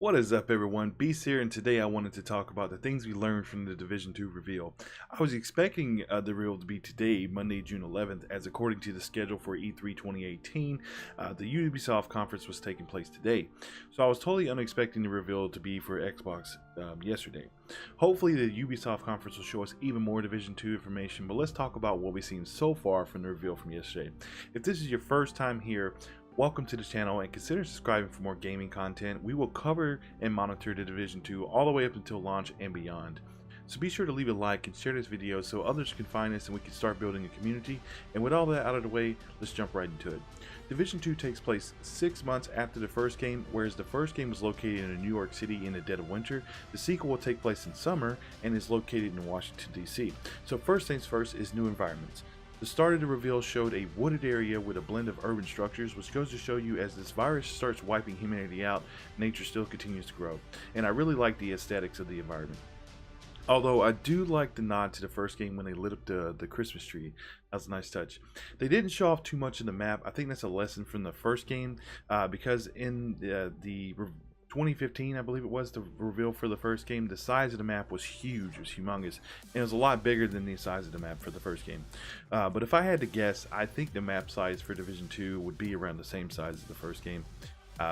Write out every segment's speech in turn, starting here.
What is up, everyone? Beast here, and today I wanted to talk about the things we learned from the Division 2 reveal. I was expecting the reveal to be today, Monday, June 11th, as according to the schedule for E3 2018, the Ubisoft conference was taking place today. So I was totally unexpecting the reveal to be for Xbox yesterday. Hopefully the Ubisoft conference will show us even more Division 2 information, but let's talk about what we've seen so far from the reveal from yesterday. If this is your first time here, welcome to the channel and consider subscribing for more gaming content. We will cover and monitor the Division 2 all the way up until launch and beyond. So be sure to leave a like and share this video so others can find us and we can start building a community. And with all that out of the way, let's jump right into it. Division 2 takes place 6 months after the first game, whereas the first game was located in New York City in the dead of winter. The sequel will take place in summer and is located in Washington, D.C. So first things first is new environments. The start of the reveal showed a wooded area with a blend of urban structures, which goes to show you as this virus starts wiping humanity out, nature still continues to grow. And I really like the aesthetics of the environment. Although I do like the nod to the first game when they lit up the Christmas tree. That was a nice touch. They didn't show off too much of the map. I think that's a lesson from the first game because in the 2015, I believe it was, the reveal for the first game, the size of the map was huge, it was humongous, and it was a lot bigger than the size of the map for the first game. But if I had to guess, I think the map size for Division 2 would be around the same size as the first game.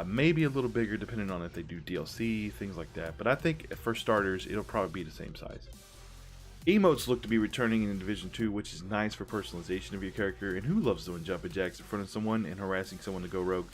Maybe a little bigger depending on if they do DLC, things like that, but I think for starters, it'll probably be the same size. Emotes look to be returning in Division 2, which is nice for personalization of your character, and who loves doing jumping jacks in front of someone and harassing someone to go rogue?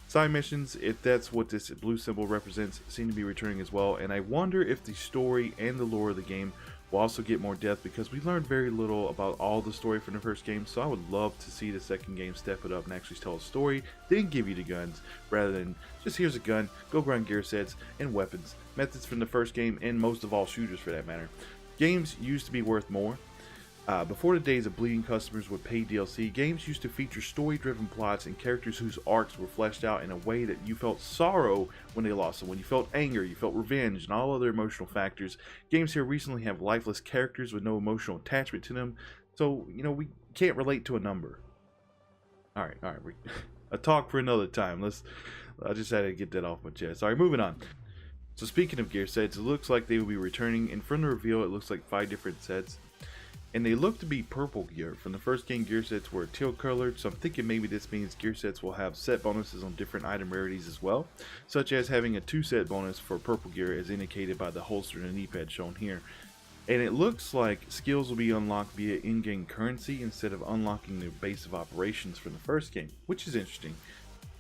Side missions, if that's what this blue symbol represents, seem to be returning as well, and I wonder if the story and the lore of the game will also get more depth because we learned very little about all the story from the first game, so I would love to see the second game step it up and actually tell a story, then give you the guns, rather than just here's a gun, go grind gear sets and weapons, methods from the first game, and most of all shooters for that matter. Games used to be worth more. Before the days of bleeding customers with paid DLC, games used to feature story-driven plots and characters whose arcs were fleshed out in a way that you felt sorrow when they lost someone, you felt anger, you felt revenge, and all other emotional factors. Games here recently have lifeless characters with no emotional attachment to them, so, you know, we can't relate to a number. Alright, a talk for another time. I just had to get that off my chest. Alright, moving on. So speaking of gear sets, it looks like they will be returning, and from the reveal it looks like 5 different sets. And they look to be purple gear. From the first game, gear sets were teal colored, so I'm thinking maybe this means gear sets will have set bonuses on different item rarities as well, such as having a 2-set bonus for purple gear as indicated by the holster and knee pad shown here. And it looks like skills will be unlocked via in-game currency instead of unlocking the base of operations from the first game, which is interesting.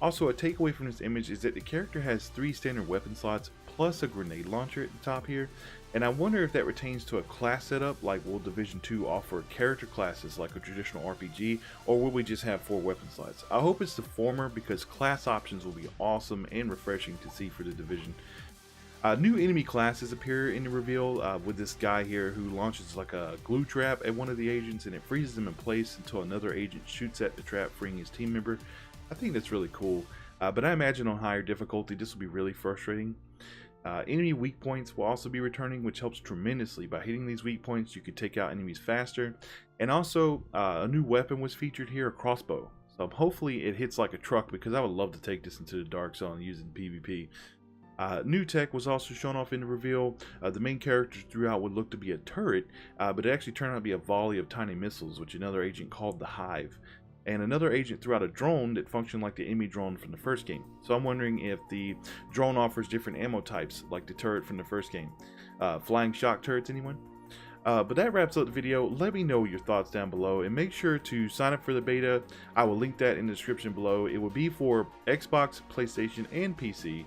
Also, a takeaway from this image is that the character has 3 standard weapon slots plus a grenade launcher at the top here, and I wonder if that pertains to a class setup, like will Division 2 offer character classes like a traditional RPG, or will we just have 4 weapon slots? I hope it's the former because class options will be awesome and refreshing to see for the Division. New enemy classes appear in the reveal with this guy here who launches like a glue trap at one of the agents and it freezes them in place until another agent shoots at the trap, freeing his team member. I think that's really cool, but I imagine on higher difficulty this will be really frustrating. Enemy weak points will also be returning, which helps tremendously. By hitting these weak points you could take out enemies faster, and also a new weapon was featured here, a crossbow. So hopefully it hits like a truck because I would love to take this into the dark zone using PvP. New tech was also shown off in the reveal. The main characters throughout would look to be a turret, but it actually turned out to be a volley of tiny missiles, which another agent called the Hive. And another agent threw out a drone that functioned like the enemy drone from the first game. So I'm wondering if the drone offers different ammo types like the turret from the first game. Flying shock turrets, anyone? But that wraps up the video. Let me know your thoughts down below and make sure to sign up for the beta. I will link that in the description below. It will be for Xbox, PlayStation, and PC.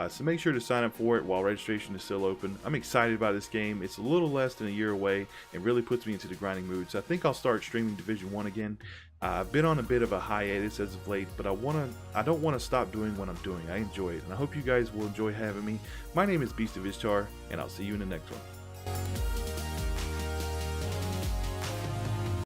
So make sure to sign up for it while registration is still open. I'm excited about this game. It's a little less than a year away and really puts me into the grinding mood. So I think I'll start streaming Division 1 again. I've been on a bit of a hiatus as of late, but I don't want to stop doing what I'm doing. I enjoy it, and I hope you guys will enjoy having me. My name is Beast of Ishtar, and I'll see you in the next one.